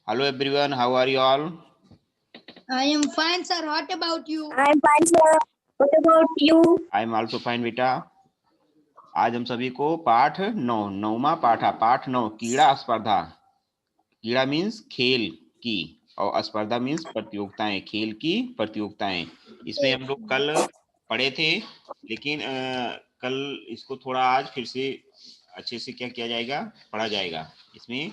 Hello everyone, how are you all? I am fine, sir. What about you? I am fine, sir. What about you? I am also fine बेटा। आज हम सभी को पाठ 9वां पाठ 9 कीड़ा स्पर्धा। कीड़ा मीन्स खेल की और स्पर्धा मीन्स प्रतियोगिताएं, खेल की प्रतियोगिताएं। इसमें हम लोग कल पढ़े थे, लेकिन कल इसको थोड़ा आज फिर से अच्छे से क्या किया जाएगा, पढ़ा जाएगा। इसमें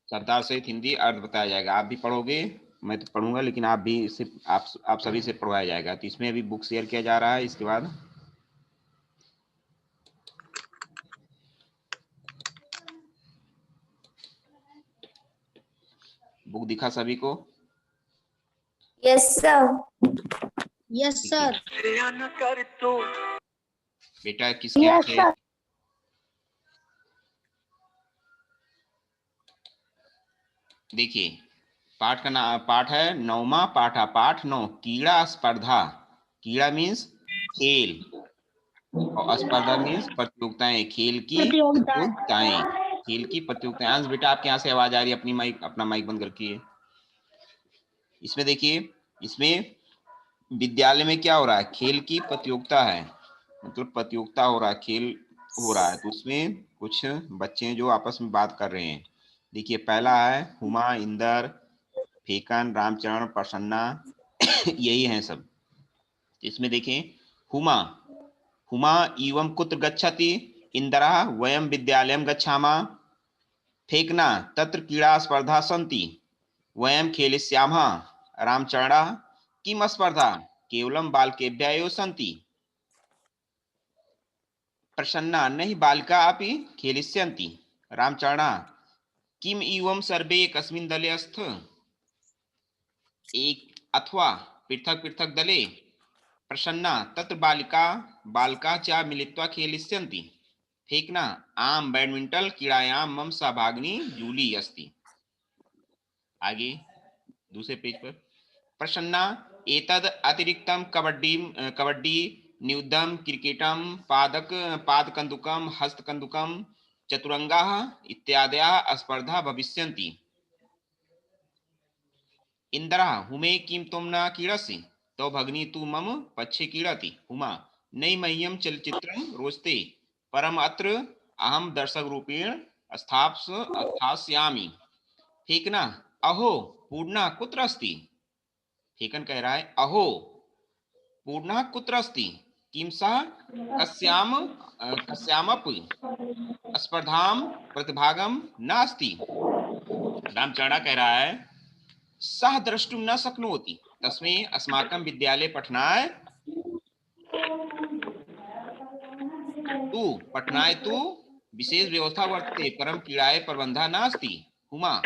सरदार सहित हिंदी अर्थ बताया जाएगा। आप भी पढ़ोगे, मैं तो पढ़ूंगा, लेकिन आप भी सिर्फ आप सभी से पढ़वाया जाएगा। तो इसमें अभी बुक शेयर किया जा रहा है। इसके बाद बुक दिखा सभी को? Yes sir. Yes, sir. बेटा किसके यहाँ से? देखिए, पाठ का नाम, पाठ है 9वां पाठ 9 कीड़ा स्पर्धा। कीड़ा मीन्स खेल और स्पर्धा मीन्स प्रतियोगिताएं, खेल की प्रतियोगिताएं, खेल की प्रतियोगिताएं। अंश बेटा आपके यहाँ से आवाज आ रही है, अपना माइक बंद करके। इसमें देखिए, इसमें विद्यालय में क्या हो रहा है, खेल की प्रतियोगिता है, मतलब प्रतियोगिता हो रहा है, खेल हो रहा है। तो उसमें कुछ बच्चे हैं जो आपस में बात कर रहे हैं। देखिए, पहला है हुमा, इंदर, फेकन, रामचरण, प्रसन्ना यही हैं सब। इसमें देखें, हुमा हुमा इवं कुत्र गच्छति, इंदरा वयम विद्यालयं गच्छामः, फेकना तत्र क्रीडा स्पर्धा सन्ति, वयम खेलिष्यामः, रामचरणः किम स्पर्धा, केवलं बालकेभ्यः एव सन्ति, प्रसन्ना नहि बालिका अपि खेलिष्यन्ति, रामचरणः किम इवं सर्वे एकस्मिन् दले स्तः, एक अथवा पृथक पृथक दले, प्रसन्ना तत्र बालिका च मिलित्वा खेलिष्यन्ति, फेकना आम बैडमिंटन क्रीड़ायां मम सहभागिनी जूली अस्ति। आगे दूसरे पेज पर, प्रसन्ना एतद अतिरिक्तम कबड्डी, न्यूद्धम, क्रिकेटम, पादकन्दुकम, हस्तकन्दुकम, चतुरंगाः इत्यादयः स्पर्धा भविष्यन्ति। इंदिरा हुमे किं तुम न क्रीडसि, तो भगिनी तू मम पक्षे क्रीडति। हुमा नै मह्यं चलचित्रं रोचते, परम अत्र अहम दर्शक रूपेण स्थास्यामि। फेकना अहो पूर्णा कुत्र अस्ति, फेकन कह रहा है अहो पूर्णा कुत्र अस्ति, किं सः कस्यामपि स्पर्धां प्रतिभागं नास्ति। रामचरणः कह रहा है सः द्रष्टुं न शक्नोति, तस्मै अस्माकं विद्यालये पठनाय तु विशेष व्यवस्था वर्तते, परम क्रीडाय प्रबन्धः नास्ति। हुमा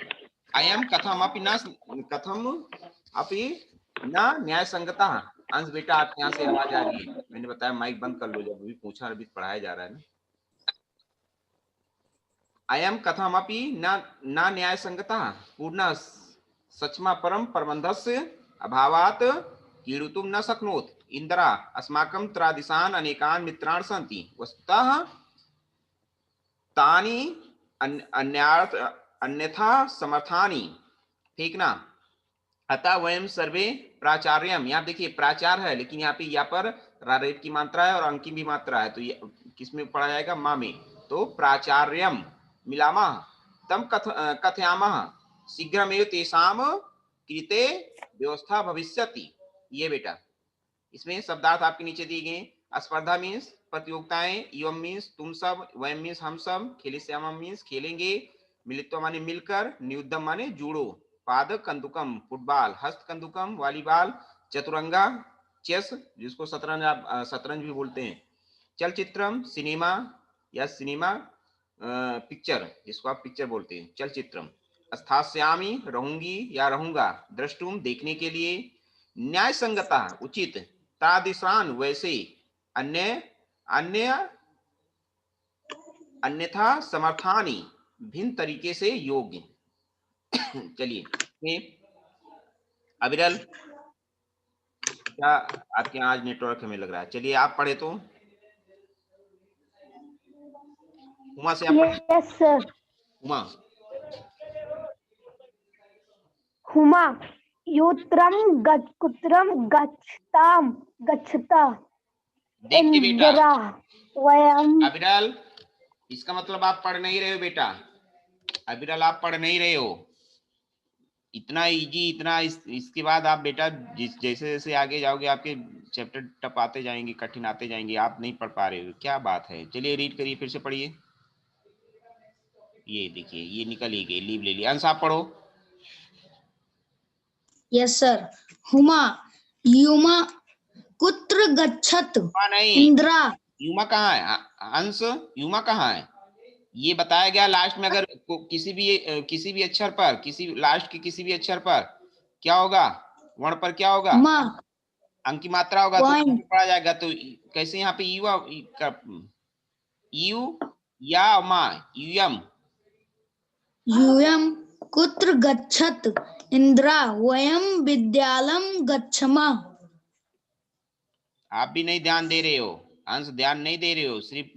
अयं कथमपि न न्यायसंगतः। अंश बेटा आपके यहाँ से आवाज आ रही है, मैंने बताया माइक बंद कर लो, जब भी पूछा, अभी पढ़ाया जा रहा है ना। अयं कथमपि न न्यायसंगतः, पूर्ण सचमा परम प्रबंधस्य अभावात् क्रीडितुं न शक्नोति। इंदिरा अस्माकं त्रादिशान् अनेकान् मित्रान् सन्ति, वस्तुतः तानि अन्यथा समर्थानि। फेकना अतः वयम सर्वे प्राचार्यम, यहाँ देखिए प्राचार्य है, लेकिन यहाँ पे या पर रारेट की मात्रा है और अंक की भी मात्रा है, तो ये किसमें पढ़ा जाएगा, माँ में। तो प्राचार्यम मिलामः तम कथयामः शीघ्रमेव तेषां कृते व्यवस्था भविष्यति। ये बेटा, इसमें शब्दार्थ आपके नीचे दिए गए। स्पर्धा मीन्स प्रतियोगिताएं, एवं मीन्स तुम सब, वयम मीन्स हम सब, खेलिष्यामः मीन्स खेलेंगे, मिलित्वा माने मिलकर, नियुद्धम माने जुड़ो, पाद कंदुकम फुटबॉल, हस्त कंदुकम वॉलीबॉल, चतुरंगा चेस जिसको शतरंज भी बोलते हैं, चलचित्रम सिनेमा या सिनेमा पिक्चर जिसको आप पिक्चर बोलते हैं, चलचित्रम, स्थास्यामी रहूंगी या रहूंगा, द्रष्टुम देखने के लिए, न्याय संगता उचित, तादिशान वैसे, अन्यथा समर्थानी भिन्न तरीके से योग्य। चलिए, अविरल क्या आपके यहाँ आज नेटवर्क हमें लग रहा है, चलिए आप पढ़े तो। उमा से आप पढ़े? Yes sir. उमा हुमा युत्रम कुत्रम गच्छता देखिए बेटा इंदिरा वयम। अविरल, इसका मतलब आप पढ़ नहीं रहे हो बेटा, अविरल आप पढ़ नहीं रहे हो। इतना इजी, इतना इसके बाद आप बेटा जैसे जैसे आगे जाओगे आपके चैप्टर टफ आते जाएंगे, कठिन आते जाएंगे, आप नहीं पढ़ पा रहे हो, क्या बात है। चलिए रीड करिए, फिर से पढ़िए। ये देखिए ये निकल ही गई, लीव ले ली। अंश आप पढ़ो। Yes, sir. हुमा युमा कुत्र गच्छत नहीं, इंद्रा। युमा कहाँ है अंश, युमा कहाँ है? ये बताया गया लास्ट में, अगर किसी भी अक्षर पर, किसी लास्ट के किसी भी अक्षर पर क्या होगा, वर्ण पर क्या होगा, मा अंक की मात्रा होगा, तो Point. पढ़ा जाएगा। तो कैसे यहाँ पे यू या मा, यूयम। यूयम कुत्र गच्छत इंद्रा वयम विद्यालयम गच्छामः। आप भी नहीं ध्यान दे रहे हो, अंश ध्यान नहीं दे रहे हो। सिर्फ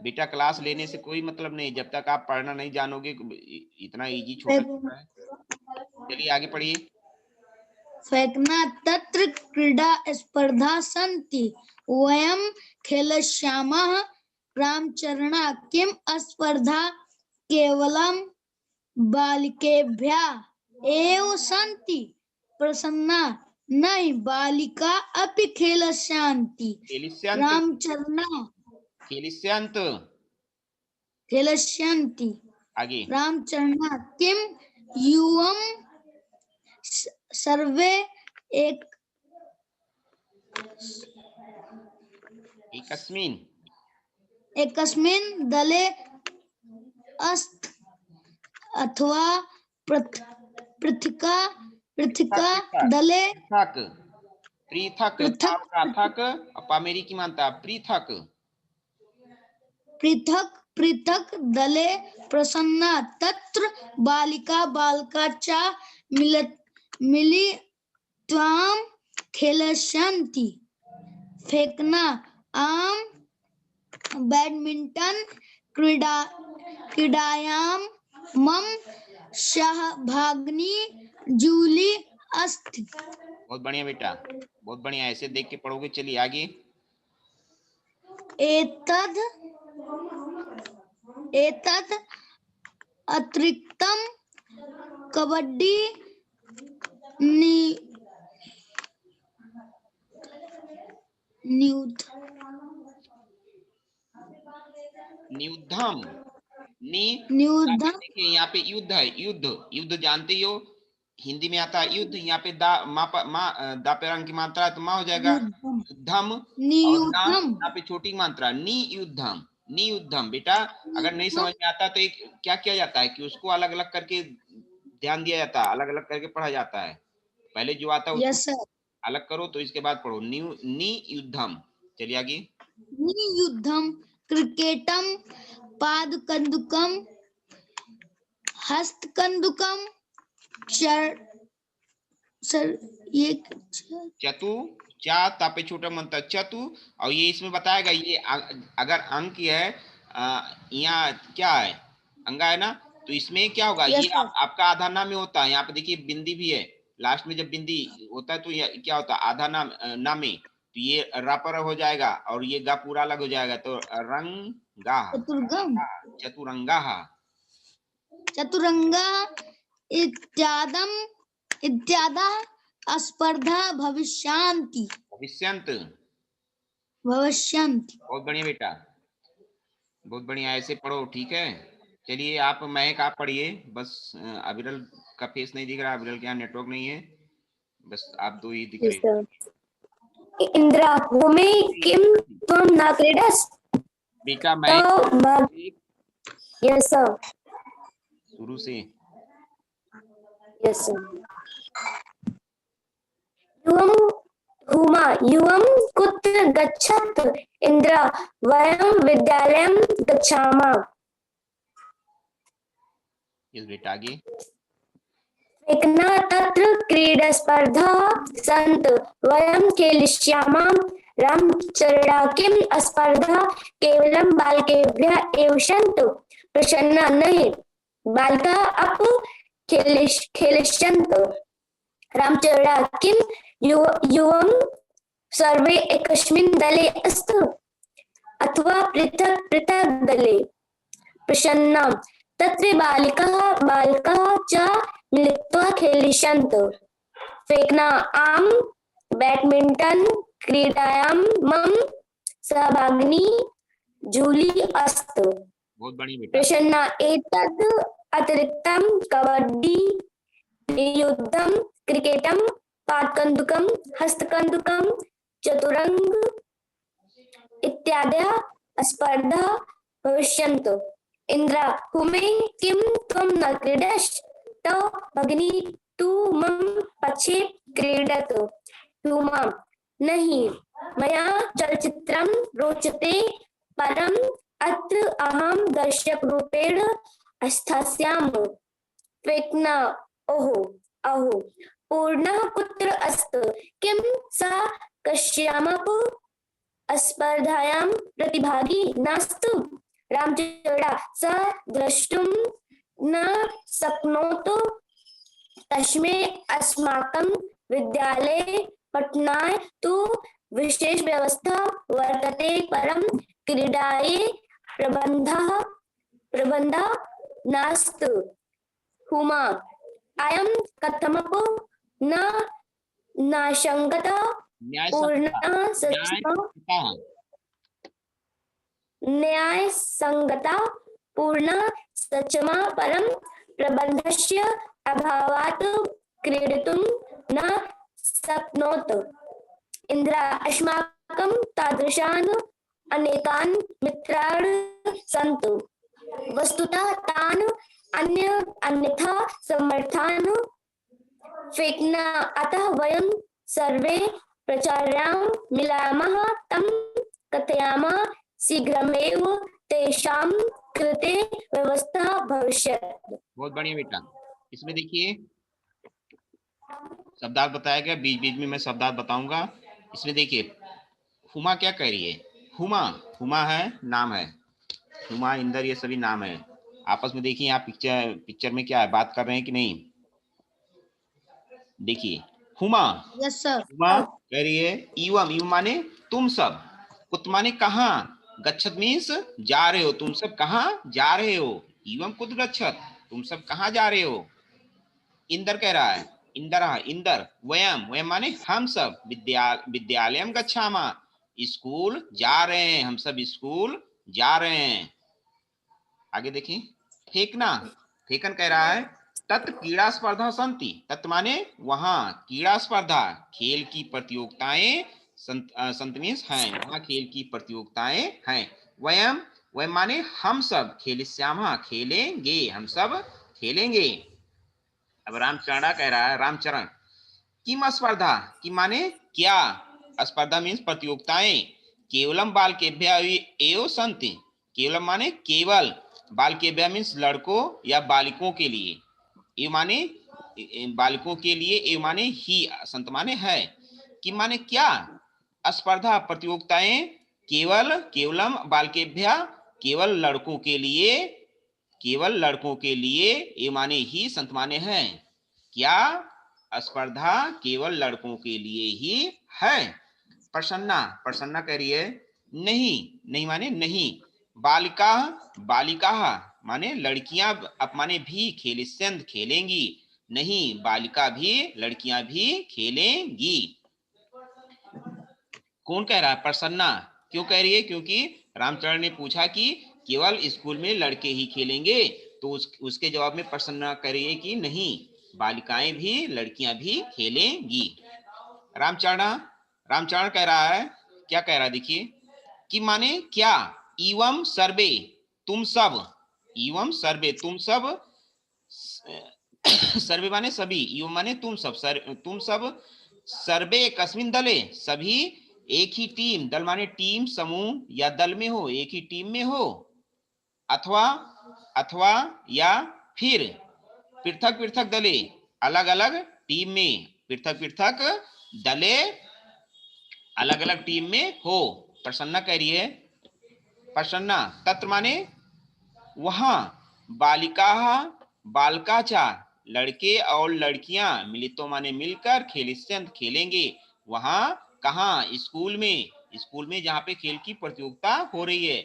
बेटा क्लास लेने से कोई मतलब नहीं, जब तक आप पढ़ना नहीं जानोगे। इतना इजी छोटा है। चलिए आगे पढ़िए। फेकना तत्र क्रीडा स्पर्धा सन्ति वयम खेलष्यामः रामचरणा किम स्पर्धा केवलम बालिकेभ्यः एव सन्ति प्रसन्ना नहीं बालिका अपि खेलष्यन्ति रामचरणा खेलष्यन्ति आगे रामचरणा किम युवम सर्वे एकस्मिन् दले अस्त अथवा पृथका दले पृथक पामेरी की मानता पृथक दले प्रसन्ना तत्र बालिका बालका च मिलित्वां खेलष्यन्ति। फेकना आम बैडमिंटन क्रीडायां मम सहभागिनी जूली अस्ति। बहुत बढ़िया बेटा, बहुत बढ़िया, ऐसे देख के पढ़ोगे। चलिए आगे। एतद अतिरिक्तम कबड्डी न्यूद्धम देखिए यहाँ पे युद्ध है, युद्ध जानते ही हो, हिंदी में आता है युद्ध। यहाँ पे दा पे रंग की मात्रा है तो माँ हो जाएगा युद्धम, और यहाँ पे छोटी मात्रा नी युद्धम। बेटा अगर नहीं समझ में आता तो एक क्या किया जाता है कि उसको अलग अलग करके ध्यान दिया जाता है, अलग अलग करके पढ़ा जाता है। पहले जो आता है उसको अलग करो, तो इसके बाद पढ़ो नी युद्धम। चलिए आगे। नी युद्धम क्रिकेटम पादकंदुकम हस्तकंदुकम चतु चा तापे छोटा मंत्र चतु। और ये इसमें बताएगा, ये अगर अंक है यहाँ क्या है, अंगा है ना, तो इसमें क्या होगा, ये आपका आधा नाम में होता है। यहाँ पे देखिए बिंदी भी है, लास्ट में जब बिंदी होता है तो ये क्या होता है, आधा नामे, तो ये रा पर हो जाएगा और ये गा पूरा अलग हो जाएगा, तो रंगा चतुरंगा इत्यादि स्पर्धा भविष्यन्ति। बहुत बढ़िया बेटा, बहुत बढ़िया, ऐसे पढ़ो, ठीक है। चलिए आप महक आप पढ़िए। बस अविरल का फेस नहीं दिख रहा, अविरल के यहाँ नेटवर्क नहीं है, बस आप दो ही दिख रहे। इंद्रा भूमि किम तुम न क्रीडस। बेटा मैं यस सर, शुरू से यस सर। युवम कुत्र गच्छत इंद्रा वयम विद्यालयम गच्छामः। यस बेटा आगे। फेकना तत्र क्रीडा स्पर्धा सन्त वयम खेलिष्यामः रामचरणा किम स्पर्धा केवलम बालकेभ्यः एव सन्तु प्रसन्ना नहीं बालिका अप खेलिष्यन्त रामचरणः किं युवं सर्वे एकस्मिन् दले स्तु अथवा पृथक् पृथक् दले? प्रश्नः तत्र बालिकाः च मिलित्वा खेलिष्यन्ति। फेकना आम बैडमिंटन क्रीडायां मम सहभागिनी जूली अस्ति। बहुत बढ़िया बेटा। प्रश्न एतद् अतिरिक्तं कबड्डी, युद्धं, क्रिकेटं, पाटकन्दुकं, हस्तकन्दुकं, चतुरंग इत्यादयः स्पर्धाः भविष्यन्ति। इंद्र हुमे किं त्वं न क्रीडसि? तव भगिनी तु मम पक्षे क्रीडतु। हुमा नहीं, मया चलचित्रं रोचते, परम् अत्र अहं दर्शकरूपेण स्थास्यामि। फेकना अहो पूर्णः कुत्र अस्ति? किं सा कस्यामपि स्पर्धायां प्रतिभागी नास्ति? रामचरणः स द्रष्टुं न शक्नोति, तस्मै अस्माकं विद्यालये पठनाय तु विशेष व्यवस्था वर्तते, परं क्रीडायै प्रबन्धः नास्ति। हुमा अयं कथमपि न्यायसङ्गतः पूर्णः सक्षमः, परं प्रबन्धस्य अभावात् क्रीडितुं न शक्नोति। इंद्र अस्माकं तादृशान् अनेकान् मित्रान् सन्ति, वस्तुतः तान् अन्यथा समर्थान्। फेकना अतः वयं सर्वे प्राचार्यां मिलामः, तं कथयामः, शीघ्रमेव तेषां कृते व्यवस्था भविष्यति। बहुत बढ़िया बेटा। इसमें देखिए शब्दार्थ बताया गया, बीच बीच में मैं शब्दार्थ बताऊंगा। इसमें देखिए हुमा क्या कह रही है? हुमा है, नाम है। हुमा, इंदर, ये सभी नाम है। आपस में देखिए यहाँ पिक्चर में क्या है, बात कर रहे हैं कि नहीं? देखिए हुमा, यस सर। हुमा कह रही है इवम माने तुम सब, कुत माने कहाँ, गच्छत मीन्स जा रहे हो, तुम सब कहाँ जा रहे हो। इवम कुत गच्छत, तुम सब कहाँ जा रहे हो। इंदर कह रहा है इंदर वयम माने हम सब, विद्यालयम गच्छामा, स्कूल जा रहे हैं, हम सब स्कूल जा रहे हैं। आगे देखिए फेकन कह रहा है तत् क्रीड़ा स्पर्धा संति, तत् माने वहां, क्रीड़ा स्पर्धा खेल की प्रतियोगिताएं, संत मीन्स हैं, वहां खेल की प्रतियोगिताएं हैं। वयम माने हम सब, खेलिष्यामः खेलेंगे, हम सब खेलेंगे। अब रामचरण कह रहा है, रामचरण किम स्पर्धा, कि माने क्या, स्पर्धा मीन्स प्रतियोगिताएं, केवलम बालकेभ्यः एव सन्ति, केवलम माने केवल, बालकेभ्यः मीन्स लड़कों या बालिकों के लिए, ये माने बालिकों के लिए, ये माने ही, संत माने है, कि माने क्या, स्पर्धा प्रतियोगिताएं केवलम बालकेभ्यः केवल लड़कों के लिए, केवल लड़कों के लिए, ये माने ही, संत माने है, क्या स्पर्धा केवल लड़कों के लिए ही है। प्रसन्ना कह रही है नहीं माने नहीं, बालिका माने लड़कियां, अब माने भी, खेलिष्यन्त खेलेंगी, नहीं बालिका भी, लड़कियां भी खेलेंगी। कौन कह रहा है? प्रसन्ना। क्यों कह रही है? क्योंकि रामचरण ने पूछा कि केवल स्कूल में लड़के ही खेलेंगे, तो उसके जवाब में प्रसन्ना कह रही है कि नहीं, बालिकाएं भी, लड़कियां भी खेलेंगी। रामचरण कह रहा है, क्या कह रहा है देखिए, कि माने क्या, इवम सर्वे तुम सब, इवम सर्वे तुम सब, सर्वे माने सभी, इवम माने तुम सब, सर्वे कस्मिन दले, सभी एक ही टीम, दल माने टीम, समूह या दल में हो, एक ही टीम में हो, अथवा या फिर पृथक दले, अलग अलग टीम में, पृथक दले अलग अलग टीम में हो। प्रसन्ना कह रही है, तत्र माने वहां, बालिका चा लड़के और लड़कियां मिलितो माने मिलकर खेलिष्यंत खेलेंगे। वहां कहाँ? स्कूल में। स्कूल में जहाँ पे खेल की प्रतियोगिता हो रही है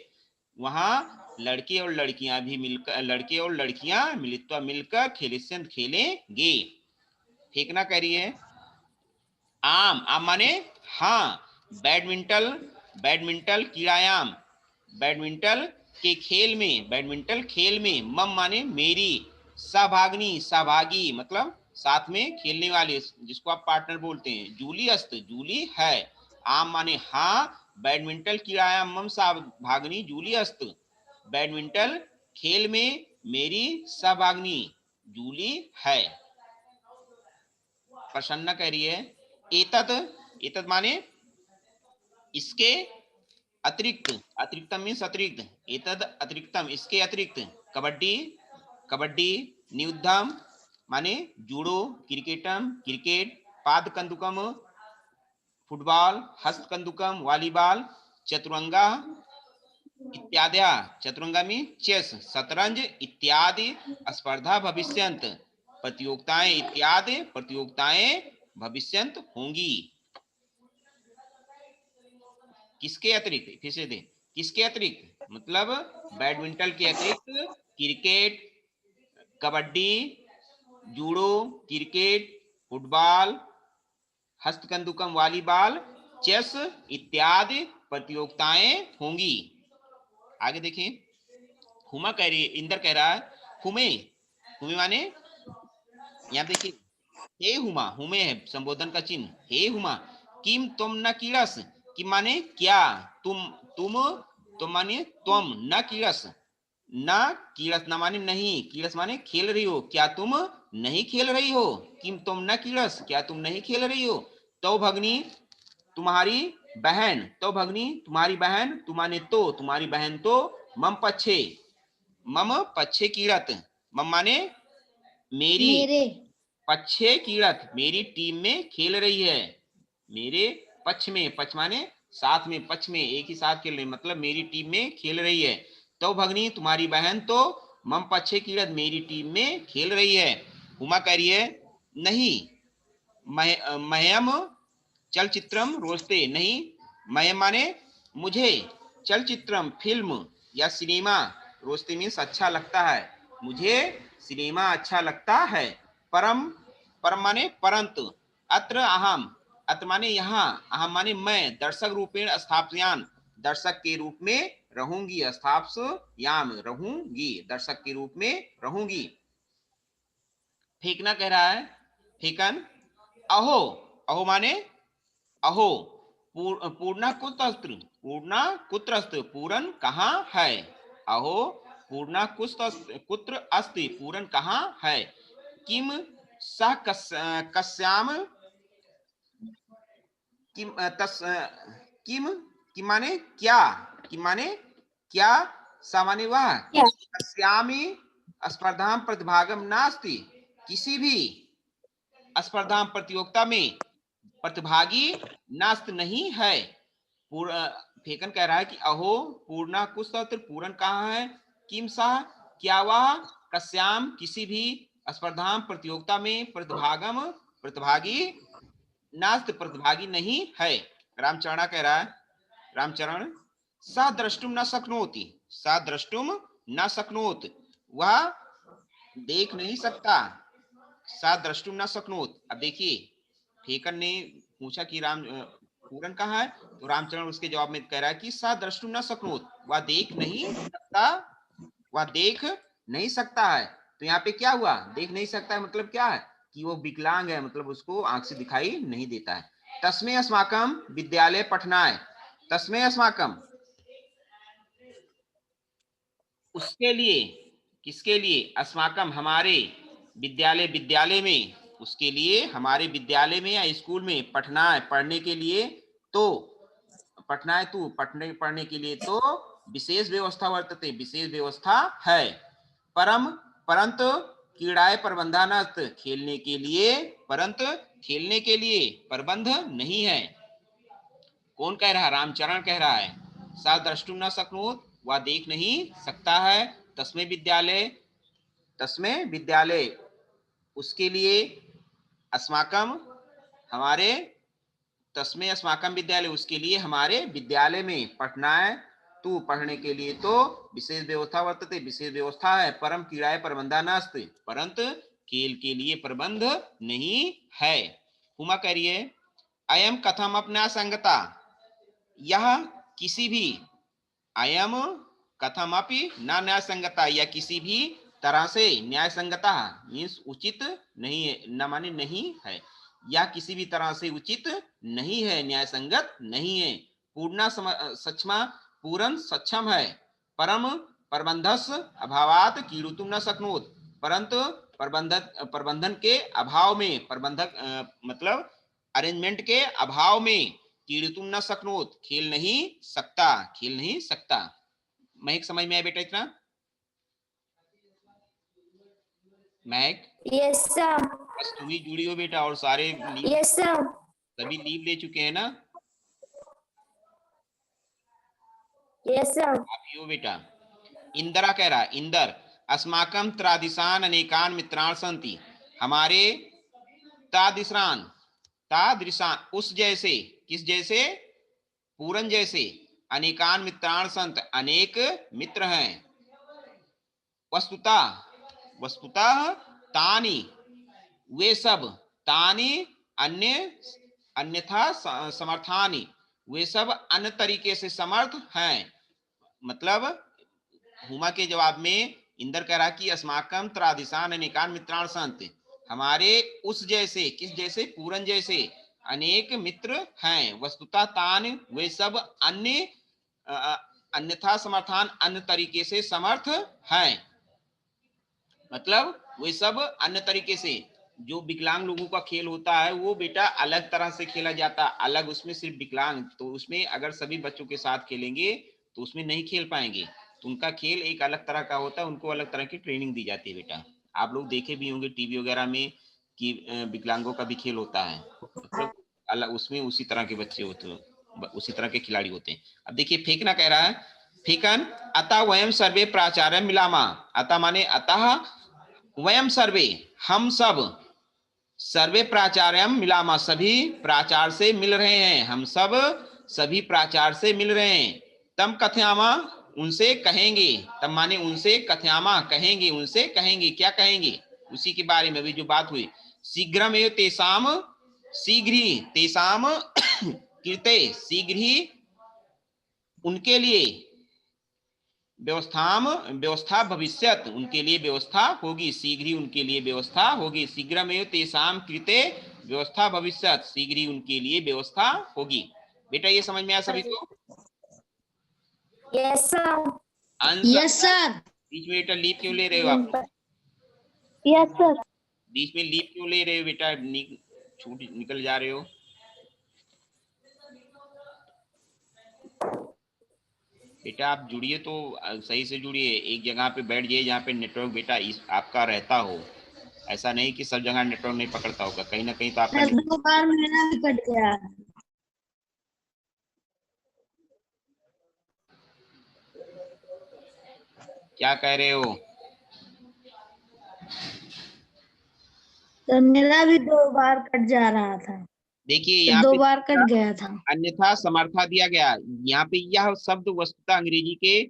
वहां लड़के और लड़कियां भी मिलकर, लड़के और लड़कियां मिलित्वा मिलकर खेलिष्यंत खेलेंगे। फेंकना कह रही है। आम, आम माने हाँ। बैडमिंटन, बैडमिंटन क्रीड़ायाम, बैडमिंटन के खेल में, बैडमिंटन खेल में। मम माने मेरी, सहभागिनी सहभागी मतलब साथ में खेलने वाले, जिसको आप पार्टनर बोलते हैं। जूली अस्त, जूली है। आम माने हाँ। बैडमिंटन क्रीड़ायाम मम सहभागिनी जूली अस्त, बैडमिंटन खेल में मेरी सहभागिनी जूली है। प्रसन्ना कह रही है एतत, एतत माने इसके अतिरिक्त, अतिरिक्तम मीन्स अतिरिक्त, एतद अतिरिक्तम इसके अतिरिक्त। कबड्डी, कबड्डी। नियुद्धम माने जूडो, क्रिकेटम क्रिकेट, पाद कंदुकम फुटबॉल, हस्त कंदुकम वॉलीबॉल, चतुरंगा इत्यादि, चतुरंगा में चेस, शतरंज इत्यादि स्पर्धा भविष्यंत, प्रतियोगिताएं इत्यादि प्रतियोगिताएं भविष्यंत होंगी। किसके अतिरिक्त? फिर से दे, किसके अतिरिक्त? मतलब बैडमिंटन के अतिरिक्त cricket, kabaddi, judo, cricket, football, हस्तकंदुकम वॉलीबॉल, चेस इत्यादि प्रतियोगिताएं होंगी। आगे देखिए, हुमा कह रही है, इंदर कह रहा है हुमे, हुमे माने यहाँ देखिए, हे हुमा, हुमे है संबोधन का चिन्ह। हे हुमा किम तुम न कीड़स, किम माने क्या, तुम माने तुम, न कीड़स, न कीड़स न माने नहीं, कीड़स माने खेल रही हो, क्या तुम नहीं खेल रही हो? किम तुम न कीड़स, क्या तुम नहीं खेल रही हो? तो भगनी तुम्हारी बहन, तो भगनी तुम्हारी बहन, तुम्हाने तो, तुम्हारी बहन तो मम पच्छे, मम पच्छे कीड़त, मम माने मेरी, मेरे। पच्छे कीड़त मेरी टीम में खेल रही है। मेरे पक्ष में, पक्ष माने साथ में, पक्ष में एक ही साथ खेल रही, मतलब मेरी टीम में खेल रही है। तो भगनी तुम्हारी बहन तो मम पच्छे कीड़त मेरी टीम में खेल रही है। उमा कह रही है नहीं, मह्यम चलचित्रम रोस्ते, नहीं, मह्यम माने मुझे, चलचित्रम फिल्म या सिनेमा, रोस्ते मीन्स अच्छा लगता है, मुझे सिनेमा अच्छा लगता है। परम, परम माने परंतु, अत्र अहम, अत्र माने यहाँ, अहम माने मैं, दर्शक रूपेण स्थापयान, दर्शक के रूप में रहूंगी, स्थापयाम रहूंगी, दर्शक के रूप में रहूंगी। फेंकना कह रहा है, फेंकन। अहो, अहो माने अहो, पूर्णा कुत्र, पूर्णा कुत्र, पूरन कहाँ है? अहो पूर्णा कुत्र अस्ति, पूरन कहाँ है? किम सह कस्याम, किम तस, किम, किम माने क्या, किम माने क्या, सामान्य वह, कस्यामी स्पर्धा प्रतिभागम नास्ति, किसी भी स्पर्धा प्रतियोगिता में प्रतिभागी नास्त नहीं है। फेकन कह रहा है कि अहो पूर्णा कुत्र, पूरन कहाँ है? किम सा क्या वह, कस्याम किसी भी स्पर्धा प्रतियोगिता में प्रतिभागम प्रतिभागी नास्त प्रतिभागी नहीं है। रामचरण कह रहा है, रामचरण सा द्रष्टुम न शक्नोति, सा द्रष्टुम न शक्नोत, वह देख नहीं सकता, सा द्रष्टुम न शक्नोत। अब देखिए, फेकन ने पूछा कि पूरन कहाँ है, तो रामचरण उसके जवाब में कह रहा है कि सा द्रष्टुम न शक्नोत, वह देख नहीं सकता, वह देख नहीं सकता है। तो यहाँ पे क्या हुआ? देख नहीं सकता है मतलब क्या है? कि वो विकलांग है, मतलब उसको आंख से दिखाई नहीं देता है। तस्मै अस्माकम विद्यालय पठनाय, तस्मै अस्माकम उसके लिए, किसके लिए? अस्माकम हमारे, विद्यालय विद्यालय में, उसके लिए हमारे विद्यालय में या स्कूल में, पठना है पढ़ने के लिए, तो पठना है तू, पढ़ने पढ़ने के लिए तो विशेष व्यवस्था वर्तते, विशेष व्यवस्था है। परम, परंतु क्रीड़ाए प्रबंधनात्, खेलने के लिए, परंतु खेलने के लिए प्रबंध नहीं है। कौन कह रहा है? रामचरण कह रहा है। सा द्रष्टुम न शक्नोत, वह देख नहीं सकता है। तस्मै विद्यालय, तस्मै विद्यालय उसके लिए अस्माकम हमारे तस्मै अस्माकम विद्यालय, उसके लिए हमारे विद्यालय में पठनाय तू पढ़ने के लिए तो विशेष व्यवस्था वर्तते, विशेष व्यवस्था है। परम क्रीड़ाय प्रबंधा नास्ति, परंतु खेल के लिए प्रबंध नहीं है। हुमा करिए अयम कथम अपना संगता, यह किसी भी अयम कथमपि न न्याय संगता, या किसी भी तरह से न्याय संगता मीन्स उचित नहीं है, न माने नहीं है, या किसी भी तरह से उचित नहीं है, न्याय संगत नहीं है। पूर्णा सक्षमा पूर्ण सक्षम है, परम प्रबंधस अभावात कीड़ुतुम न शक्नोत, परंतु प्रबंधन के अभाव में, प्रबंधक मतलब अरेंजमेंट के अभाव में कीड़ुतुम न शक्नोत, खेल नहीं सकता, खेल नहीं सकता। महक समझ में आया बेटा इतना? महक? Yes sir. बस तुम ही जुड़ी हो बेटा, और सारे यस सर। सभी लीव ले चुके हैं ना? Yes sir. आप ही हो बेटा। इंदिरा कह रहा है, इंदर अस्माकम त्रादिशान अनेकान मित्राण संति, हमारे तादिशान, तादृशान उस जैसे, किस जैसे? पूरन जैसे, अनेकान मित्राण संत अनेक मित्र हैं। वस्तुतः तानी वे सब, तानी अन्य, अन्यथा समर्थानी वे सब अन्य तरीके से समर्थ हैं। मतलब हुमा के जवाब में इंदर कह रहा कि अस्माकम त्रादिशान अनेकान मित्राण संत, हमारे उस जैसे, किस जैसे? पूरन जैसे अनेक मित्र हैं। वस्तुतः तान वे सब अन्य अन्यथा समर्थान अन्य तरीके से समर्थ हैं, मतलब वे सब अन्य तरीके से। जो विकलांग लोगों का खेल होता है वो बेटा अलग तरह से खेला जाता है, अलग, उसमें सिर्फ विकलांग, तो उसमें अगर सभी बच्चों के साथ खेलेंगे तो उसमें नहीं खेल पाएंगे, तो उनका खेल एक अलग तरह का होता है, उनको अलग तरह की ट्रेनिंग दी जाती है बेटा। आप लोग देखे भी होंगे टीवी वगैरह में कि विकलांगों का भी खेल होता है, मतलब अलग, उसमें उसी तरह के बच्चे होते हैं, उसी तरह के खिलाड़ी होते हैं। अब देखिए फेंकना कह रहा है, फेंकन अतः वयम सर्वे प्राचार्य मिलामा, अतः माने अतः, वयम सर्वे हम सब, सर्वे प्राचार्य मिलामा सभी प्राचार्य से मिल रहे हैं, हम सब सभी प्राचार्य से मिल रहे हैं। तम कथयामा उनसे कहेंगे, तम माने उनसे, कथयामा कहेंगे, उनसे कहेंगे, क्या कहेंगे? उसी के बारे में अभी जो बात हुई। शीघ्रम एव तेसाम, शीघ्र ही, तेसाम कृते शीघ्र ही उनके लिए, व्यवस्था भविष्यत उनके लिए व्यवस्था होगी, शीघ्र ही उनके लिए व्यवस्था होगी। शीघ्रमेव तेषां कृते व्यवस्था भविष्यत, शीघ्र ही उनके लिए व्यवस्था होगी। बेटा ये समझ में आया सभी को? Yes sir. Yes sir. बीच में बेटा लीव क्यों ले रहे हो आप? Yes sir. बीच में लीव क्यों ले रहे हो बेटा? छूट निकल जा रहे हो। बेटा आप जुड़िए तो सही से जुड़िए, एक जगह पे बैठ जाइए जहाँ पे नेटवर्क बेटा आपका रहता हो। ऐसा नहीं कि सब जगह नेटवर्क नहीं पकड़ता होगा, कहीं ना कहीं तो आपका 2 बार मेरा भी कट गया। क्या कह रहे हो? तो मेरा भी 2 बार कट जा रहा था। देखिए यहाँ 2 पे बार कट गया था। अन्यथा समर्था दिया गया, यहाँ पे यह शब्द वस्तुतः अंग्रेजी के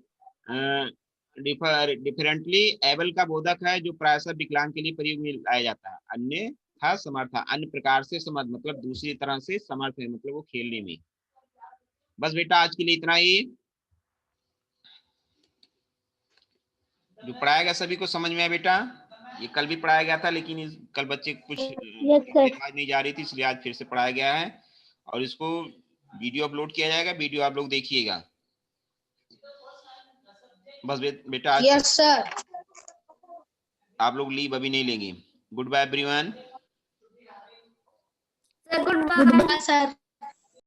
डिफरेंटली एबल का बोधक है, जो प्रायशः विकलांग के लिए प्रयोग में लाया जाता है। अन्यथा समर्था, अन्य प्रकार से समर्थ, मतलब दूसरी तरह से समर्थ है, मतलब वो खेलने में। बस बेटा आज के लिए इतना ही। जो पढ़ाया गया सभी को समझ में आया बेटा? ये कल भी पढ़ाया गया था, लेकिन कल बच्चे कुछ आवाज नहीं जा रही थी, इसलिए आज फिर से पढ़ाया गया है, और इसको वीडियो अपलोड किया जाएगा, वीडियो आप लोग देखिएगा। बस बेटा यस सर। आप लोग लीव अभी नहीं लेंगे। Goodbye everyone. Goodbye sir.